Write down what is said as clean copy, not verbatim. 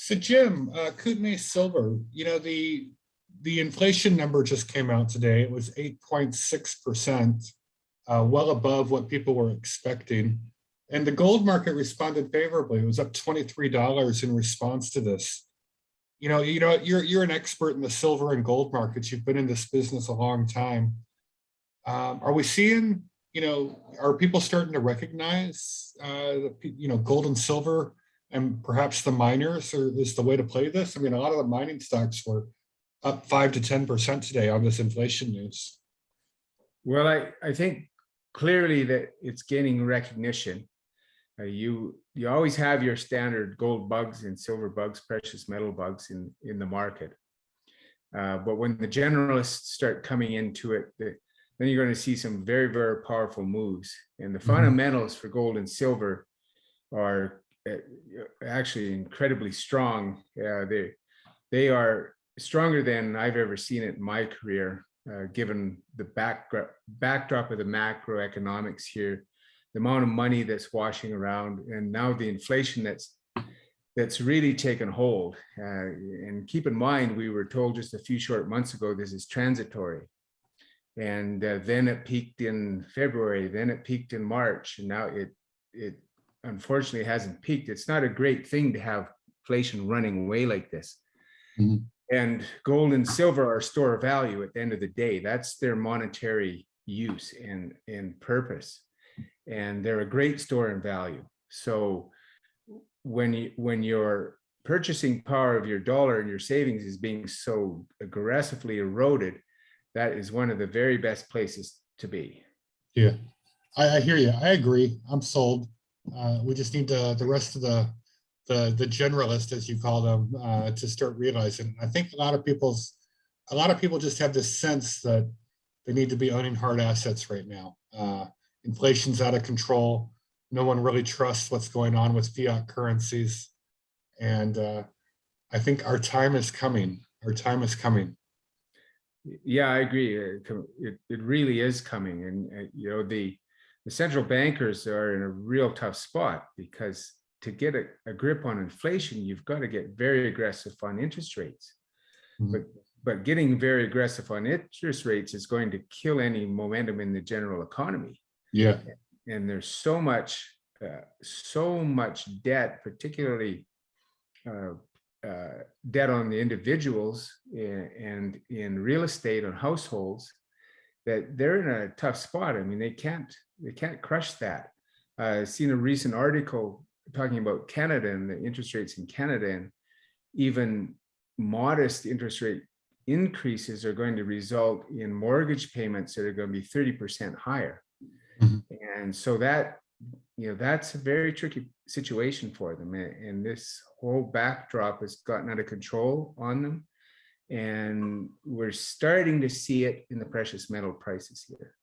So Jim, Kootenai Silver, the inflation number just came out today. It was 8.6%, well above what people were expecting. And the gold market responded favorably. It was up $23 in response to this. You're an expert in the silver and gold markets. You've been in this business a long time. Are we seeing, are people starting to recognize, gold and silver and perhaps the miners is the way to play this? I mean, a lot of the mining stocks were up 5 to 10% today on this inflation news. Well, I think clearly that it's gaining recognition. You always have your standard gold bugs and silver bugs, precious metal bugs in the market. But when the generalists start coming into it, then you're going to see some very, very powerful moves. And the fundamentals for gold and silver are actually incredibly strong. They are stronger than I've ever seen it in my career, given the backdrop of the macroeconomics here, the amount of money that's washing around, and now the inflation that's really taken hold. And keep in mind, we were told just a few short months ago this is transitory. And then it peaked in February, then it peaked in March, and now it unfortunately hasn't peaked. It's not a great thing to have inflation running away like this. And gold and silver are a store of value at the end of the day. That's their monetary use and purpose. And they're a great store in value. So when your purchasing power of your dollar and your savings is being so aggressively eroded, that is one of the very best places to be. Yeah, I hear you. I agree. I'm sold. We just need the rest of the generalists, as you call them, to start realizing. I think a lot of people just have this sense that they need to be owning hard assets right now. Inflation's out of control. No one really trusts what's going on with fiat currencies. And I think our time is coming. Our time is coming. Yeah, I agree. It really is coming. And, the central bankers are in a real tough spot, because to get a grip on inflation, you've got to get very aggressive on interest rates. But getting very aggressive on interest rates is going to kill any momentum in the general economy. Yeah. And there's so much debt, particularly debt on the individuals and in real estate on households, that they're in a tough spot. I mean, they can't crush that. I've seen a recent article talking about Canada and the interest rates in Canada, and even modest interest rate increases are going to result in mortgage payments that are going to be 30% higher. And so that's a very tricky situation for them. And this whole backdrop has gotten out of control on them. And we're starting to see it in the precious metal prices here.